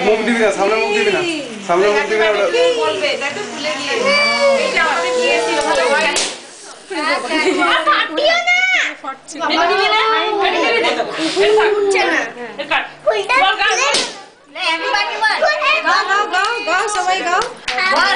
মুখ দিবি না, সামনে মুখ দিবি না, সামনে মুখ দিবি না। বলবে এটা তো ভুলে গিয়েছি, এটা আমাদের গিয়েছিল ভালো হয় ফাটিও না, ফাটছে না দিবি না, ফাটি করে দে তো ফুটছে না, এর কাট বল গাও না, এভরিবডি বল গাও গাও গাও গাও সবাই গাও বল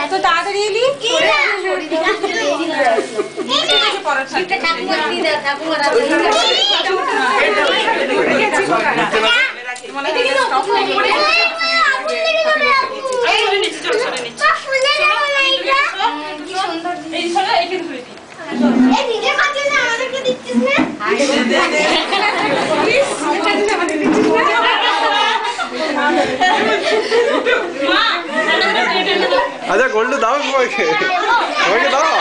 এত তাড়াতাড়ি এলি আচ্ছা গোল্ড দাও সবাইকে, সবাইকে দাও।